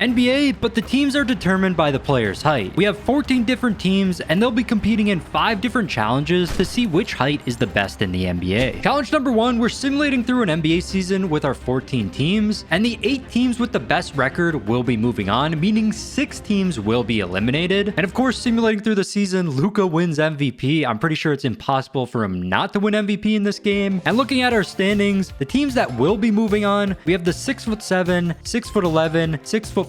NBA, but the teams are determined by the player's height. We have 14 different teams, and they'll be competing in 5 different challenges to see which height is the best in the NBA. Challenge number 1, we're simulating through an NBA season with our 14 teams, and the 8 teams with the best record will be moving on, meaning 6 teams will be eliminated. And of course, simulating through the season, Luka wins MVP. I'm pretty sure it's impossible for him not to win MVP in this game. And looking at our standings, the teams that will be moving on, we have the 6'7", 6'11", 6'4", 6'5",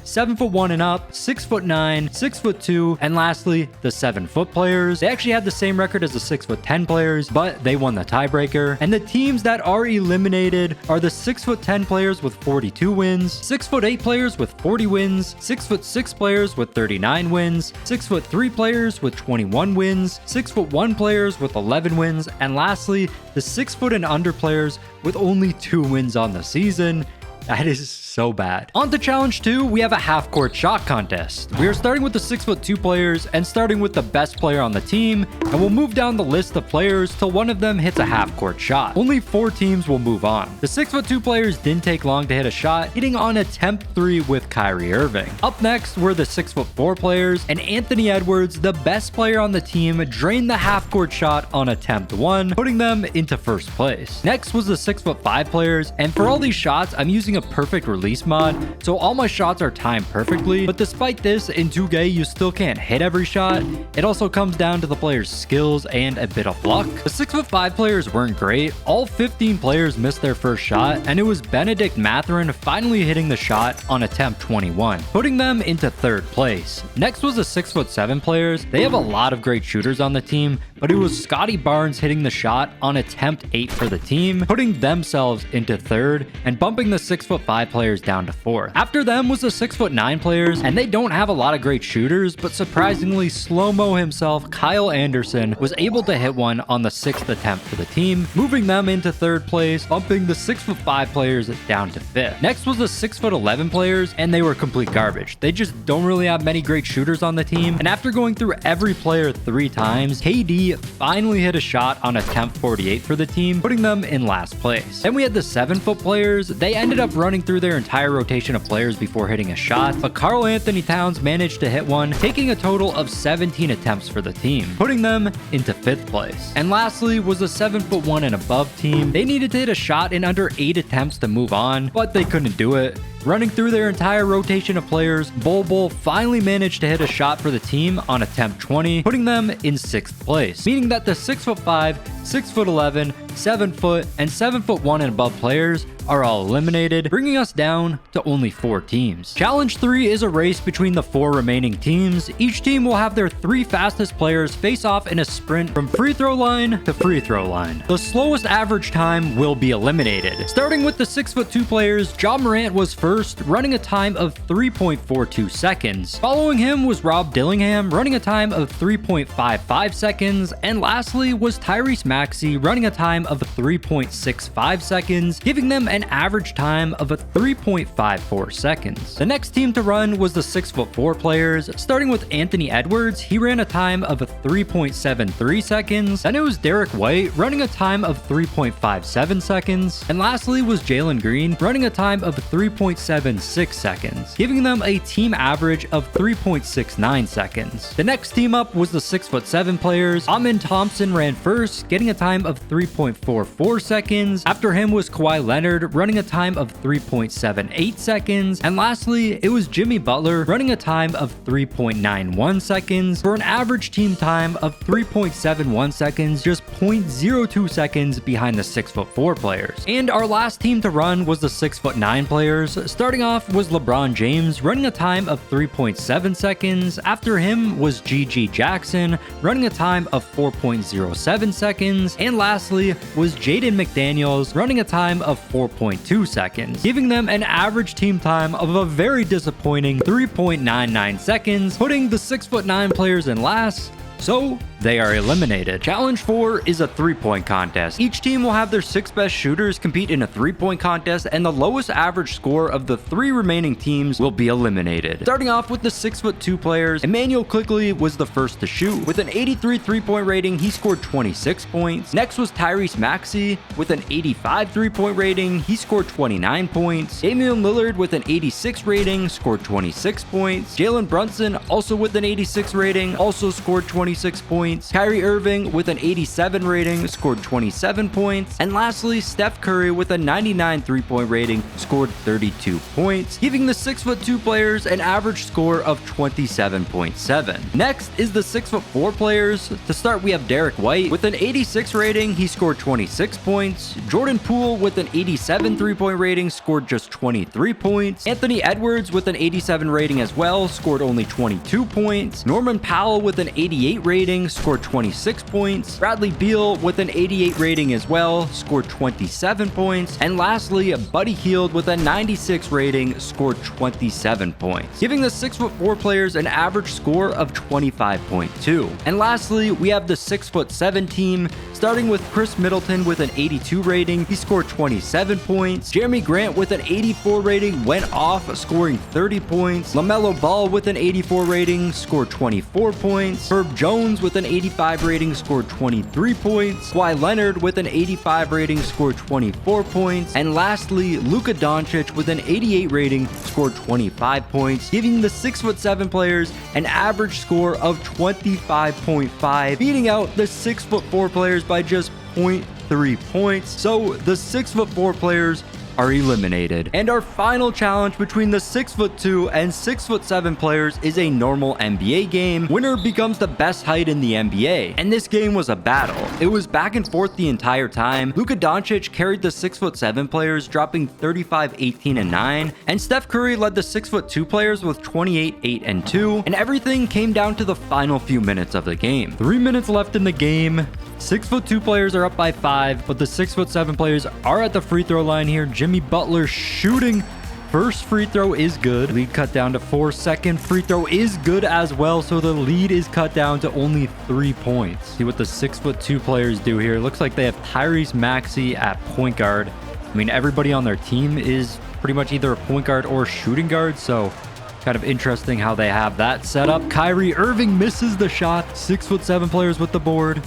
7'1" and up, 6'9", 6'2", and lastly, the 7-foot players. They actually had the same record as the 6'10" players, but they won the tiebreaker. And the teams that are eliminated are the 6'10" players with 42 wins, 6'8" players with 40 wins, 6'6" players with 39 wins, 6'3" players with 21 wins, 6'1" players with 11 wins, and lastly, the 6 foot and under players with only 2 wins on the season. That is so bad. On to challenge 2, we have a half-court shot contest. We are starting with the 6'2" players and starting with the best player on the team, and we'll move down the list of players till one of them hits a half-court shot. Only 4 teams will move on. The 6'2" players didn't take long to hit a shot, hitting on attempt 3 with Kyrie Irving. Up next were the 6'4" players, and Anthony Edwards, the best player on the team, drained the half-court shot on attempt 1, putting them into first place. Next was the 6'5" players, and for all these shots, I'm using a perfect release mod, so all my shots are timed perfectly, but despite this, in 2K you still can't hit every shot. It also comes down to the player's skills and a bit of luck. The 6'5" players weren't great. All 15 players missed their first shot, and it was Benedict Mathurin finally hitting the shot on attempt 21, putting them into third place. Next was the 6'7" players. They have a lot of great shooters on the team, but it was Scotty Barnes hitting the shot on attempt 8 for the team, putting themselves into third and bumping the 6'5" players down to 4th. After them was the 6'9" players, and they don't have a lot of great shooters, but surprisingly, slow-mo himself, Kyle Anderson, was able to hit one on the 6th attempt for the team, moving them into 3rd place, bumping the 6'5" players down to 5th. Next was the 6'11" players, and they were complete garbage. They just don't really have many great shooters on the team, and after going through every player 3 times, KD finally hit a shot on attempt 48 for the team, putting them in last place. Then we had the 7-foot players. They ended up running through their entire rotation of players before hitting a shot, but Karl Anthony Towns managed to hit one, taking a total of 17 attempts for the team, putting them into 5th place. And lastly was the 7'1" and above team. They needed to hit a shot in under 8 attempts to move on, but they couldn't do it. Running through their entire rotation of players, Bol finally managed to hit a shot for the team on attempt 20, putting them in 6th place, meaning that the 6'5", 6'11", 7 foot, and 7'1" and above players are all eliminated, bringing us down to only 4 teams. Challenge 3 is a race between the 4 remaining teams. Each team will have their 3 fastest players face off in a sprint from free throw line to free throw line. The slowest average time will be eliminated. Starting with the 6'2" players, Ja Morant was first, running a time of 3.42 seconds. Following him was Rob Dillingham, running a time of 3.55 seconds, and lastly was Tyrese Maxey, running a time of 3.65 seconds, giving them an average time of 3.54 seconds. The next team to run was the 6'4" players. Starting with Anthony Edwards, he ran a time of 3.73 seconds. Then it was Derek White, running a time of 3.57 seconds. And lastly was Jalen Green, running a time of 3.76 seconds, giving them a team average of 3.69 seconds. The next team up was the 6'7" players. Amen Thompson ran first, getting a time of 3.44 seconds. After him was Kawhi Leonard, running a time of 3.78 seconds. And lastly, it was Jimmy Butler, running a time of 3.91 seconds for an average team time of 3.71 seconds, just 0.02 seconds behind the 6'4" players. And our last team to run was the 6'9" players. Starting off was LeBron James, running a time of 3.7 seconds. After him was GG Jackson, running a time of 4.07 seconds. And lastly was Jaden McDaniels, running a time of 4.2 seconds, giving them an average team time of a very disappointing 3.99 seconds, putting the 6'9" players in last. So they are eliminated. Challenge 4 is a 3-point contest. Each team will have their 6 best shooters compete in a 3-point contest, and the lowest average score of the 3 remaining teams will be eliminated. Starting off with the 6'2" players, Emmanuel quickly was the first to shoot. With an 83 3-point rating, he scored 26 points. Next was Tyrese Maxey with an 85 3-point rating. He scored 29 points. Damian Lillard with an 86 rating scored 26 points. Jalen Brunson, also with an 86 rating, also scored 26 points. Kyrie Irving with an 87 rating scored 27 points. And lastly, Steph Curry with a 99 3-point rating scored 32 points, giving the 6'2" players an average score of 27.7. Next is the 6'4" players. To start, we have Derek White with an 86 rating. He scored 26 points. Jordan Poole with an 87 3-point rating scored just 23 points. Anthony Edwards with an 87 rating as well scored only 22 points. Norman Powell with an 88 rating scored 26 points. Bradley Beal with an 88 rating as well scored 27 points. And lastly, Buddy Hield with a 96 rating scored 27 points, giving the 6'4" players an average score of 25.2. And lastly, we have the 6'7" team, starting with Chris Middleton with an 82 rating. He scored 27 points. Jeremy Grant with an 84 rating went off, scoring 30 points. LaMelo Ball with an 84 rating scored 24 points. Herb Jones with an 85 rating scored 23 points. Kawhi Leonard with an 85 rating scored 24 points. And lastly, Luka Doncic with an 88 rating scored 25 points, giving the 6'7" players an average score of 25.5, beating out the 6'4" players by just 0.3 points. So the 6'4" players are eliminated. And our final challenge between the 6'2" and 6'7" players is a normal NBA game. Winner becomes the best height in the NBA. And this game was a battle. It was back and forth the entire time. Luka Doncic carried the 6'7" players, dropping 35, 18, and 9. And Steph Curry led the 6'2" players with 28, 8, and 2. And everything came down to the final few minutes of the game. 3 minutes left in the game. 6'2" players are up by 5, but the 6'7" players are at the free throw line here. Jimmy Butler shooting. First free throw is good. Lead cut down to 4. Second free throw is good as well, so the lead is cut down to only 3 points. See what the 6'2" players do here. Looks like they have Tyrese Maxey at point guard. I mean, everybody on their team is pretty much either a point guard or shooting guard, so kind of interesting how they have that set up. Kyrie Irving misses the shot. 6'7" players with the board.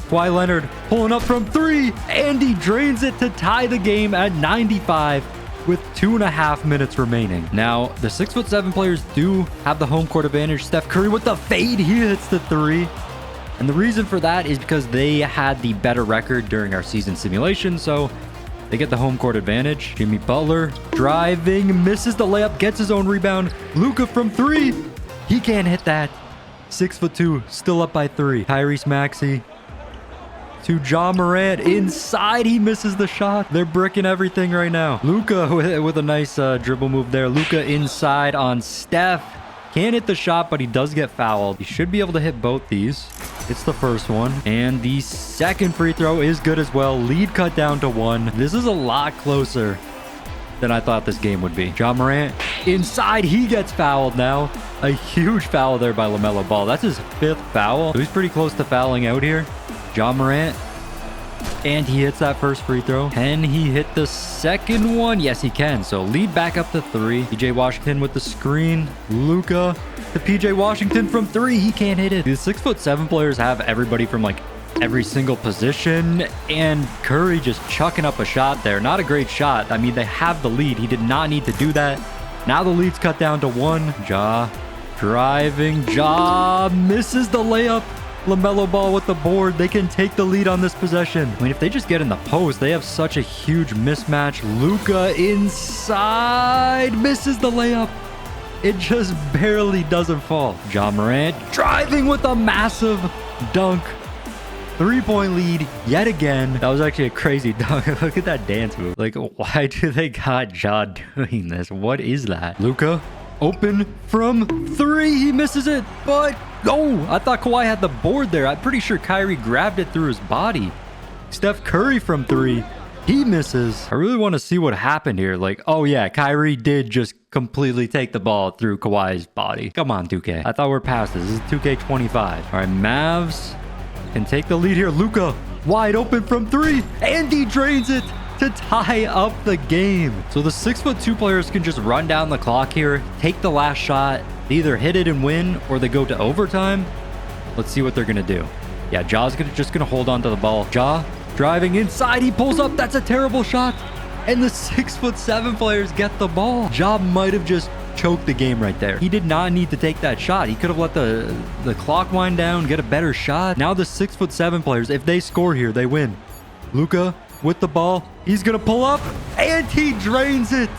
Kawhi Leonard pulling up from 3, and he drains it to tie the game at 95 with 2.5 minutes remaining. Now, the 6'7" players do have the home court advantage. Steph Curry with the fade, he hits the 3. And the reason for that is because they had the better record during our season simulation, so they get the home court advantage. Jimmy Butler driving, misses the layup, gets his own rebound. Luka from 3, he can't hit that. 6'2", still up by 3. Tyrese Maxey to Ja Morant inside. He misses the shot. They're bricking everything right now. Luka with a nice dribble move there. Luka inside on Steph. Can't hit the shot, but he does get fouled. He should be able to hit both these. It's the first one. And the second free throw is good as well. Lead cut down to 1. This is a lot closer than I thought this game would be. Ja Morant inside. He gets fouled now. A huge foul there by LaMelo Ball. That's his 5th foul. So he's pretty close to fouling out here. Ja Morant, and he hits that first free throw. Can he hit the second one? Yes, he can. So lead back up to 3. PJ Washington with the screen. Luka to PJ Washington from 3. He can't hit it. The 6'7" players have everybody from like every single position, and Curry just chucking up a shot there. Not a great shot. I mean, they have the lead. He did not need to do that. Now the lead's cut down to 1. Ja driving. Ja misses the layup. LaMelo Ball with the board. They can take the lead on this possession. I mean, if they just get in the post, they have such a huge mismatch. Luka inside. Misses the layup. It just barely doesn't fall. Ja Morant driving with a massive dunk. 3-point lead yet again. That was actually a crazy dunk. Look at that dance move. Like, why do they got Ja doing this? What is that? Luka open from 3. He misses it, but oh, I thought Kawhi had the board there. I'm pretty sure Kyrie grabbed it through his body. Steph Curry from 3. He misses. I really want to see what happened here. Like, oh yeah, Kyrie did just just completely take the ball through Kawhi's body. Come on, 2K. I thought we're past this. This is 2K25. All right, Mavs can take the lead here. Luka wide open from 3, and he drains it to tie up the game. So the 6'2" players can just run down the clock here, take the last shot, they either hit it and win, or they go to overtime. Let's see what they're gonna do. Yeah, Ja's just gonna hold on to the ball. Ja driving inside, he pulls up. That's a terrible shot. And the 6'7" players get the ball. Ja might have just choked the game right there. He did not need to take that shot. He could have let the clock wind down, get a better shot. Now the 6'7" players, if they score here, they win. Luka with the ball, he's gonna pull up, and he drains it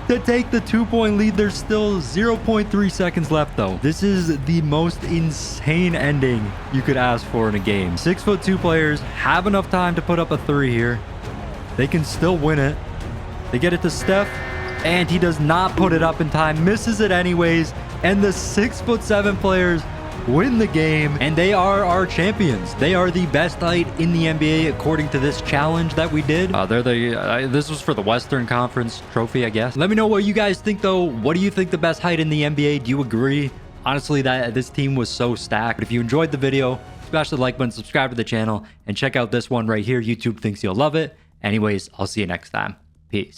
to take the 2-point lead. There's still 0.3 seconds left though. This is the most insane ending you could ask for in a game. 6'2" players have enough time to put up a 3 here. They can still win it. They get it to Steph, and he does not put it up in time, misses it anyways, and the 6'7" players win the game, and they are our champions. They are the best height in the NBA according to this challenge that we did. This was for the Western Conference trophy, I guess. Let me know what you guys think though. What do you think the best height in the NBA? Do you agree? Honestly, that this team was so stacked. But if you enjoyed the video, smash the like button, subscribe to the channel, and check out this one right here. YouTube thinks you'll love it. Anyways, I'll see you next time. Peace.